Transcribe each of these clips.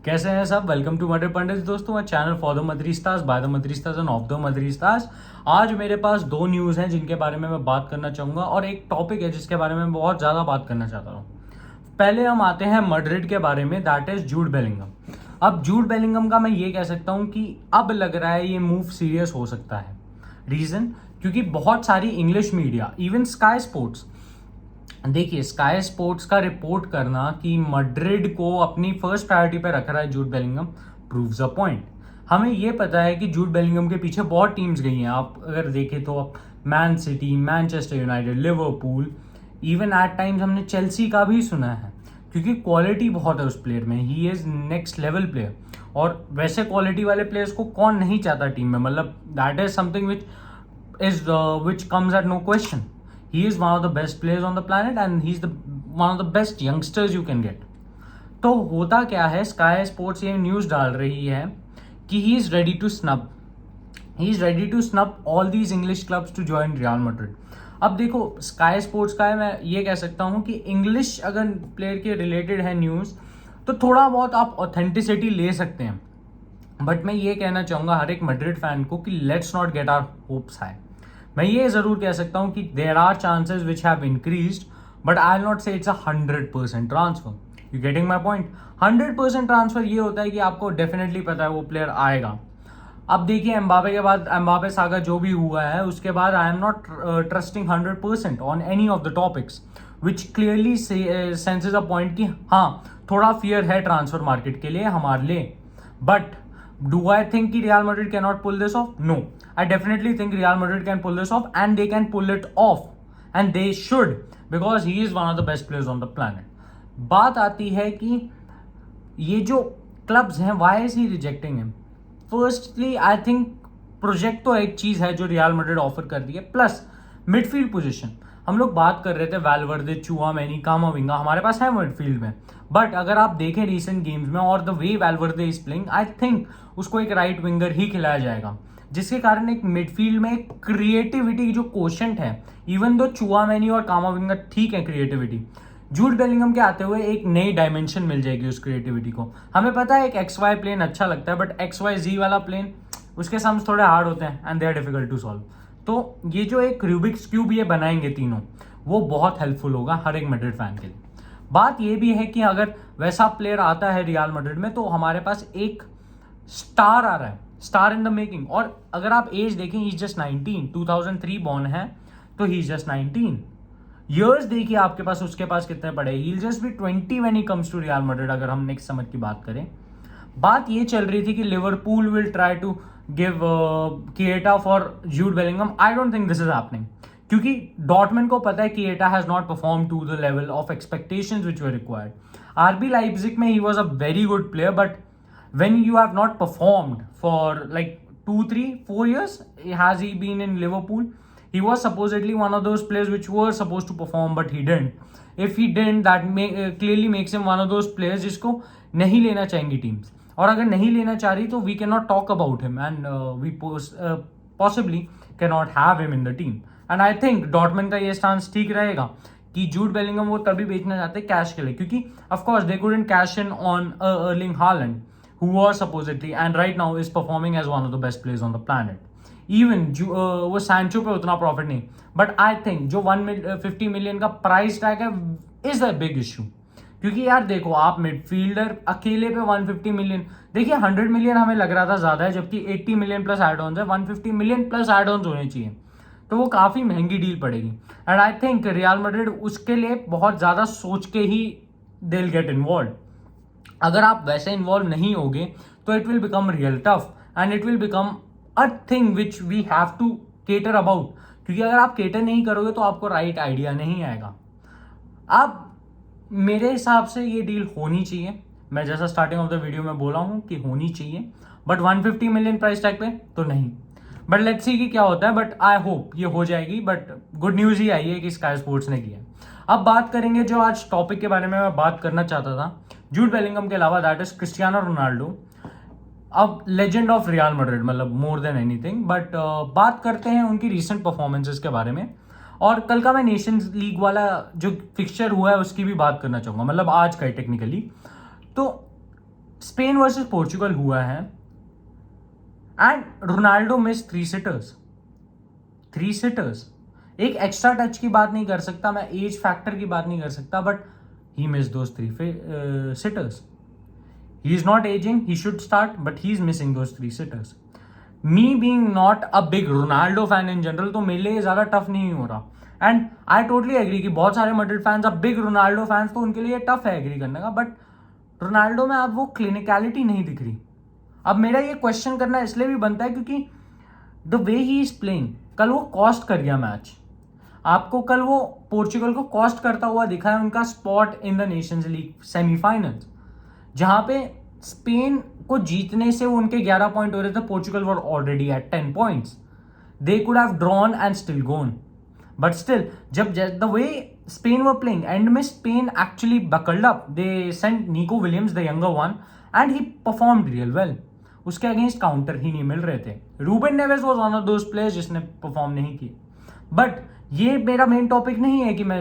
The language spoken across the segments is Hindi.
कैसे हैं सब। वेलकम टू मटर पंडित दोस्तों, channel for the Madridistas by the Madridistas and of the Madridistas. आज मेरे पास दो न्यूज़ हैं जिनके बारे में मैं बात करना चाहूँगा और एक टॉपिक है जिसके बारे में मैं बहुत ज़्यादा बात करना चाहता हूँ। पहले हम आते हैं मैड्रिड के बारे में, दैट इज़ जूड बेलिंगम। अब जूड बेलिंगम का मैं ये कह सकता हूँ कि अब लग रहा है ये मूव सीरियस हो सकता है। रीज़न, क्योंकि बहुत सारी English media, even sky sports, देखिए स्काई स्पोर्ट्स का रिपोर्ट करना कि मैड्रिड को अपनी फर्स्ट प्रायोरिटी पे रख रहा है Jude Bellingham, proves a point. हमें ये पता है कि जूड बेलिंगम के पीछे बहुत टीम्स गई हैं। आप अगर देखें तो आप man city, Manchester United, Liverpool, even at times हमने चेल्सी का भी सुना है, क्योंकि क्वालिटी बहुत है उस प्लेयर में। He is next level player, और वैसे क्वालिटी वाले प्लेयर्स को कौन नहीं चाहता टीम में। मतलब that is something which comes at no question. He is one of the best players on the planet and he's one of the best youngsters you can get. तो होता क्या है, स्काई स्पोर्ट्स ये न्यूज़ डाल रही है कि he is ready to snub all these English clubs to join Real Madrid. अब देखो स्काई स्पोर्ट्स का है, मैं ये कह सकता हूँ कि इंग्लिश अगर प्लेयर के रिलेटेड है न्यूज़ तो थोड़ा बहुत आप ऑथेंटिसिटी ले सकते हैं, बट मैं ये कहना चाहूँगा हर एक मैड्रिड फैन को कि let's not get our hopes high. मैं ये ज़रूर कह सकता हूँ कि there are chances which have increased, but I will not say it's 100% transfer. You getting my point. 100% transfer ये होता है कि आपको डेफिनेटली पता है वो प्लेयर आएगा। अब देखिए एम्बापे के बाद, एम्बापे सागा जो भी हुआ है उसके बाद, I am not trusting 100% on any of the topics, which clearly senses a point कि हाँ थोड़ा फियर है ट्रांसफर मार्केट के लिए हमारे लिए। बट do I think कि Real Madrid cannot pull this off? No. I definitely think Real Madrid can pull this off and they can pull it off. And they should, because he is one of the best players on the planet. बात आती है कि ये जो क्लब्स हैं, why is he rejecting him? Firstly, I think project तो एक चीज़ है जो रियल मैड्रिड ऑफर कर रही है, प्लस मिडफील्ड पोजीशन। हम लोग बात कर रहे थे वैल्वर्दे, चुआमेनी, कामाविंगा हमारे पास है मिडफील्ड में, बट अगर आप देखें रिसेंट गेम्स में और the way Valverde is playing, I think उसको एक राइट विंगर ही खिलाया जाएगा, जिसके कारण एक मिडफील्ड में एक क्रिएटिविटी जो कोशेंट है, इवन दो चुआमेनी और कामाविंगा ठीक है क्रिएटिविटी, जूड बेलिंगम के आते हुए एक नई डायमेंशन मिल जाएगी उस क्रिएटिविटी को। हमें पता है एक XY प्लेन अच्छा लगता है, बट XYZ वाला प्लेन उसके सम्स थोड़े हार्ड होते हैं and they are difficult to solve. तो ये जो एक रूबिक्स क्यूब ये बनाएंगे तीनों, वो बहुत हेल्पफुल होगा हर एक मैड्रिड फैन के लिए। बात ये भी है कि अगर वैसा प्लेयर आता है रियल मैड्रिड में तो हमारे पास एक स्टार आ रहा है, स्टार इन द मेकिंग। और अगर आप एज देखें, ही इज जस्ट 19, 2003 बॉर्न है, तो ही इज जस्ट 19 ईयर्स। देखिए आपके पास, उसके पास कितने पड़े, he will just be 20 when he comes to Real Madrid. अगर हम नेक्स्ट समर की बात करें, बात ये चल रही थी कि Liverpool will try to give Keita for Jude Bellingham. I don't think this is happening, क्योंकि डॉर्टमंड को पता है Keita has not perform to the level of expectations which were required. RB Leipzig में ही was a very good player, but when you have not performed for like 2, 3, 4 years, has he been in Liverpool? He was supposedly one of those players which were supposed to perform, but he didn't. If he didn't, that clearly makes him one of those players जिसको नहीं लेना चाहेंगी टीम्स, और अगर नहीं लेना चाह रही तो we cannot talk about him and we possibly cannot have him in the team. And I think Dortmund का ये स्टांस ठीक रहेगा कि जूड बेलिंगम वो तभी बेचना चाहते हैं कैश के लिए, क्योंकि of course they couldn't cash in on Erling Haaland, who was supposedly and right now is performing as one of the best players on the planet. Even वो सैंचो पे उतना प्रॉफिट नहीं, बट आई थिंक जो 150 मिलियन का प्राइस टैग है इज अ बिग इशू। क्योंकि यार देखो, आप मिडफील्डर अकेले पे 150 मिलियन, देखिए 100 मिलियन हमें लग रहा था ज़्यादा है, जबकि 80 मिलियन प्लस एड ऑन है, 150 मिलियन प्लस एड ऑन होने चाहिए, तो वो काफ़ी महंगी डील पड़ेगी। And I think Real Madrid उसके लिए बहुत ज़्यादा सोच के ही दे विल गेट इन्वॉल्व। अगर आप वैसे इन्वॉल्व नहीं होगे तो it will become real tough and it will become a thing which we have to cater about, क्योंकि अगर आप केटर नहीं करोगे तो आपको राइट आइडिया नहीं आएगा। अब मेरे हिसाब से ये डील होनी चाहिए, मैं जैसा स्टार्टिंग ऑफ द वीडियो में बोला हूँ कि होनी चाहिए, बट 150 मिलियन प्राइस टैग पे तो नहीं। बट लेट्स सी कि क्या होता है, बट आई होप ये हो जाएगी। बट गुड न्यूज़ ही आई है कि स्काई स्पोर्ट्स ने किया। अब बात करेंगे जो आज टॉपिक के बारे में मैं बात करना चाहता था, जूड बेलिंगम के अलावा, दैट इज क्रिस्टियानो रोनाल्डो। अब लेजेंड ऑफ रियल मैड्रिड, मतलब मोर देन एनीथिंग। बट बात करते हैं उनकी रीसेंट परफॉर्मेंसेस के बारे में, और कल का मैं नेशंस लीग वाला जो फिक्सचर हुआ है उसकी भी बात करना चाहूँगा, मतलब आज का ही टेक्निकली। तो स्पेन वर्सेस पोर्चुगल हुआ है एंड रोनाल्डो मिस 3 सिटर्स। एक एक्स्ट्रा टच की बात नहीं कर सकता मैं, एज फैक्टर की बात नहीं कर सकता, but he miss those 3 seaters. He is not ageing, he should start, but he is missing those 3 seaters. Me being not a big Ronaldo fan in general, तो मेरे लिए ज्यादा टफ नहीं हो रहा। एंड आई टोटली एग्री कि बहुत सारे मैड्रिड फैंस अब बिग रोनाल्डो फैंस, तो उनके लिए टफ है एग्री करने का, बट रोनाल्डो में अब वो क्लिनिकलिटी नहीं दिख रही। अब मेरा ये क्वेश्चन करना इसलिए भी बनता है क्योंकि the way he is playing, कल वो कॉस्ट कर गया मैच आपको। कल वो पोर्चुगल को कॉस्ट करता हुआ दिखा है उनका spot in the Nations league semifinals, जहां पे स्पेन को जीतने से वो उनके 11 पॉइंट हो रहे थे, Portugal were already at 10 points. They could have drawn and still gone, but still जब the way Spain were playing, end में Spain actually buckled up, they sent Nico Williams the younger one and he performed real well. उसके अगेंस्ट काउंटर ही नहीं मिल रहे थे। Ruben Neves was one of those players जिसने परफॉर्म नहीं की। बट ये मेरा मेन टॉपिक नहीं है कि मैं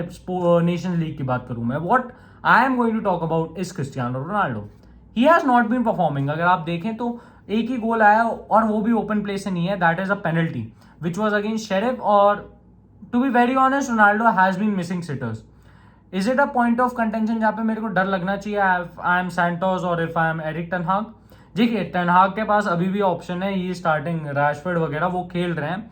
नेशंस लीग की बात करूं। मैं what I am going to talk about is Cristiano Ronaldo. He has not been performing. अगर आप देखें तो एक ही गोल आया और वो भी ओपन प्ले से नहीं है, that is a penalty which was against Sheriff. और to be very honest, Ronaldo has been missing sitters. Is it a point of contention जहां पे मेरे को डर लगना चाहिए आई एम सैंटोस और if I am Erik ten Hag? देखिए, टेन हाग के पास अभी भी ऑप्शन है, ये स्टार्टिंग रैशफोर्ड वगैरह वो खेल रहे हैं।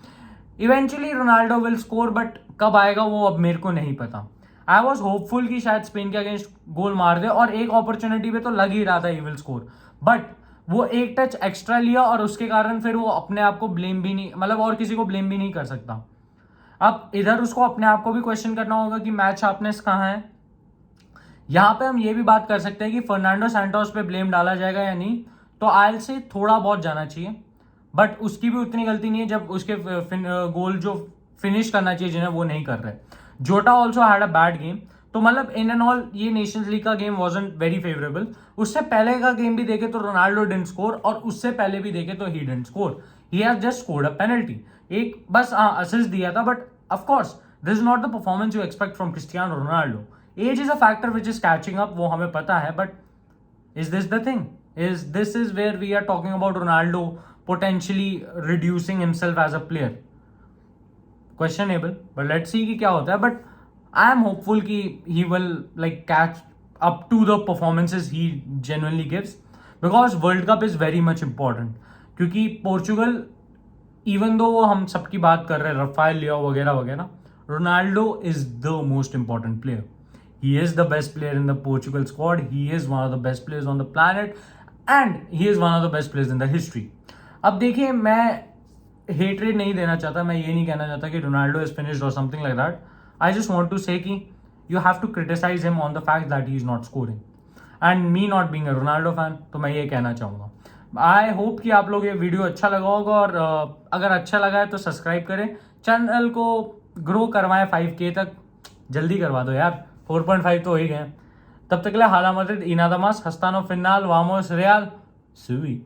Eventually Ronaldo will score, but कब आएगा वो अब मेरे को नहीं पता। आई वॉज होपफुल कि शायद स्पेन के अगेंस्ट गोल मार दे, और एक अपॉर्चुनिटी पे तो लग ही रहा था ही विल स्कोर, बट वो एक टच एक्स्ट्रा लिया और उसके कारण फिर वो अपने आप को ब्लेम भी नहीं, मतलब और किसी को ब्लेम भी नहीं कर सकता। अब इधर उसको अपने आप को भी क्वेश्चन करना होगा कि मैच शार्पनेस कहाँ है। यहां पे हम ये भी बात कर सकते हैं कि फर्नांडो सैंटोस पे ब्लेम डाला जाएगा या नहीं, तो आयल से थोड़ा बहुत जाना चाहिए, बट उसकी भी उतनी गलती नहीं है जब उसके गोल जो फिनिश करना चाहिए जिन्हें वो नहीं कर रहे। जोटा also had a bad game. तो मतलब इन एंड ऑल ये नेशंस लीग का गेम वाजंट वेरी फेवरेबल। उससे पहले का गेम भी देखे तो रोनाल्डो डिडंट स्कोर, और उससे पहले भी देखे तो he didn't score, he has just scored a penalty. एक बस असिस्ट दिया था, but of course this is not the performance you expect from Cristiano Ronaldo. Age is a factor which is catching up, वो हमें पता है, but is this the thing? This is where we are talking about Ronaldo potentially reducing himself as a player? Questionable, but let's see कि क्या होता है. But I am hopeful कि he will like catch up to the performances he genuinely gives, because World Cup is very much important. क्योंकि पोर्चुगल, इवन दो हम सबकी बात कर रहे हैं रफाएल लियाओ वगैरह वगैरह, Ronaldo is the most important player. He is the best player in the Portugal squad. He is one of the best players on the planet, and he is one of the best players in the history. अब देखिए, मैं हेटरेट नहीं देना चाहता, मैं ये नहीं कहना चाहता कि रोनाल्डो इज फिनिश्ड और something like that. I just want to say कि you have to criticise him on the fact that he is not scoring, and me not being a Ronaldo fan, तो मैं ये कहना चाहूँगा. आई होप कि आप लोग ये वीडियो अच्छा लगा होगा, और अगर अच्छा लगा है तो सब्सक्राइब करें, चैनल को ग्रो करवाएं 5K तक. जल्दी करवा दो यार, 4.5 तो हो ही गए. तब तक के लिए हाला मद्रिद, इनादामास, हस्तानो फिन्नाल, वामोस रियाल, सुवी.